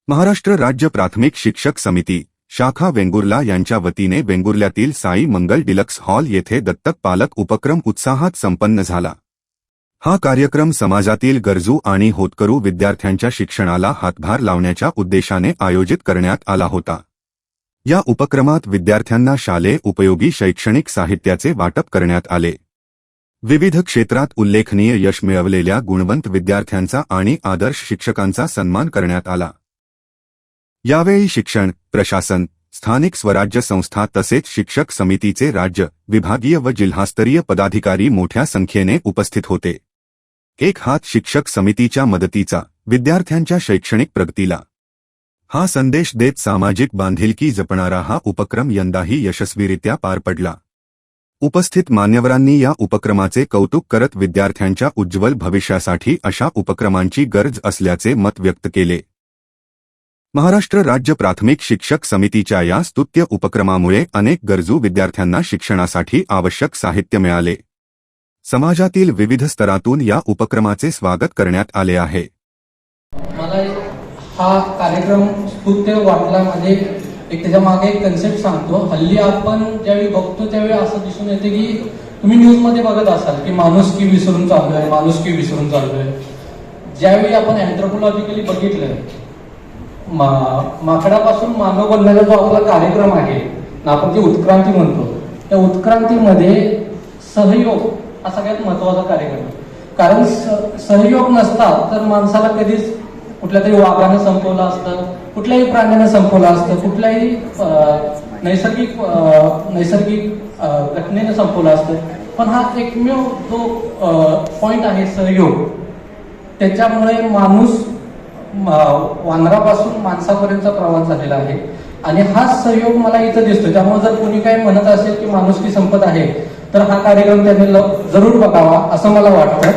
महाराष्ट्र राज्य प्राथमिक शिक्षक समिती शाखा वेंगुर्ला यांच्या वतीने वेंगुर्ल्यातील साई मंगल डिलक्स हॉल येथे दत्तक पालक उपक्रम उत्साहात संपन्न झाला। हा कार्यक्रम समाजातील गरजू आणि होतकरू विद्यार्थ्यांच्या शिक्षणाला हातभार लावण्याच्या उद्देशाने आयोजित करण्यात आला होता। या उपक्रमात विद्यार्थ्यांना शालेय उपयोगी शैक्षणिक साहित्याचे वाटप करण्यात आले। विविध क्षेत्रात उल्लेखनीय यश मिळवलेल्या गुणवंत विद्यार्थ्यांचा आणि आदर्श शिक्षकांचा सन्मान करण्यात आला। यावेळी शिक्षण, प्रशासन, स्थानिक स्वराज्य संस्था तसेच शिक्षक समितीचे राज्य, विभागीय व जिल्हास्तरीय पदाधिकारी मोठ्या संख्येने उपस्थित होते। एक हात शिक्षक समितीच्या मदतीचा, विद्यार्थ्यांच्या शैक्षणिक प्रगतीला हा संदेश देत सामाजिक बांधिलकी जपणारा हा उपक्रम यंदाही यशस्वीरित्या पार पडला। उपस्थित मान्यवरांनी या उपक्रमाचे कौतुक करत विद्यार्थ्यांच्या उज्ज्वल भविष्यासाठी अशा उपक्रमांची गरज असल्याचे मत व्यक्त केले। महाराष्ट्र राज्य प्राथमिक शिक्षक समितीच्या या स्तुत्य उपक्रमामुळे अनेक गरजू विद्यार्थ्यांना शिक्षणासाठी आवश्यक साहित्य मिळाले। समाजातील विविध स्तरातून या उपक्रमाचे स्वागत करण्यात आले आहे। मला हा कार्यक्रम स्तुत्य वाटला म्हणजे एक त्याच्या मागे एक कन्सेप्ट सांगतो। हल्ली आपण ज्यावेळी बघतो त्यावेळी असं दिसून येते की तुम्ही न्यूज मध्ये बघत असाल की माणुसकी विसरून चाललोय, माणुसकी विसरून चाललोय। ज्यावेळी आपण अँथ्रोपोलॉजिकली बघितलं माकडापासून मानव बनण्याचा जो आपला कार्यक्रम आहे ना, आपण जी उत्क्रांती म्हणतो, त्या उत्क्रांतीमध्ये सहयोग हा सगळ्यात महत्वाचा कार्यक्रम आहे। कारण सहयोग नसता तर माणसाला कधीच कुठल्या तरी वाघानं संपवलं असतं, कुठल्याही प्राण्यानं संपवलं असतं, कुठल्याही नैसर्गिक घटनेनं संपवलं असतं। पण हा एकमेव जो पॉइंट आहे सहयोग, त्याच्यामुळे माणूस वानरापासून माणसापर्यंतचा प्रवास झालेला आहे आणि हा सहयोग मला इथं दिसतो। त्यामुळे जर कोणी काही म्हणत असेल की माणुसकी संपत आहे तर हा कार्यक्रम त्यांनी जरूर बघावा असं मला वाटतं।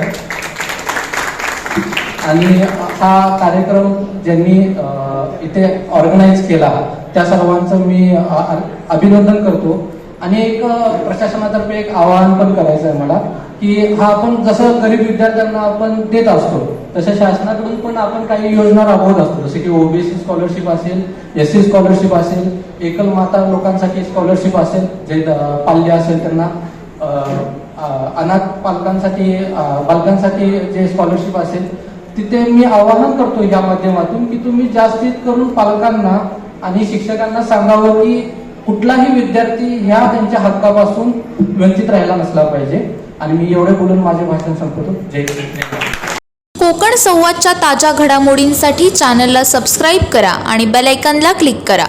आणि हा कार्यक्रम ज्यांनी इथे ऑर्गनाईज केला त्या सर्वांचं मी अभिनंदन करतो। आणि एक प्रशासनातर्फे एक आवाहन पण करायचं आहे मला की हा आपण जसं गरीब विद्यार्थ्यांना आपण देत असतो तसं शासनाकडून पण आपण काही योजना राबवत असतो, जसे की ओबीसी स्कॉलरशिप असेल, एससी स्कॉलरशिप असेल, एकल माता लोकांसाठी स्कॉलरशिप असेल, जे पाल्य असेल त्यांना, अनाथ बालकांसाठी जे स्कॉलरशिप असेल, तिथे मी आवाहन करतो या माध्यमातून की तुम्ही जास्तीत करून पालकांना आणि शिक्षकांना सांगावं की कुठलाही विद्यार्थी ह्या त्यांच्या हक्कापासून वंचित राहायला नसला पाहिजे। आणि मी एवढे बोलून माझे भाषण संपवतो। जय हिंद। कोकण संवादच्या ताज्या घडामोडींसाठी चॅनलला सबस्क्राईब करा आणि बेल आयकॉनला क्लिक करा।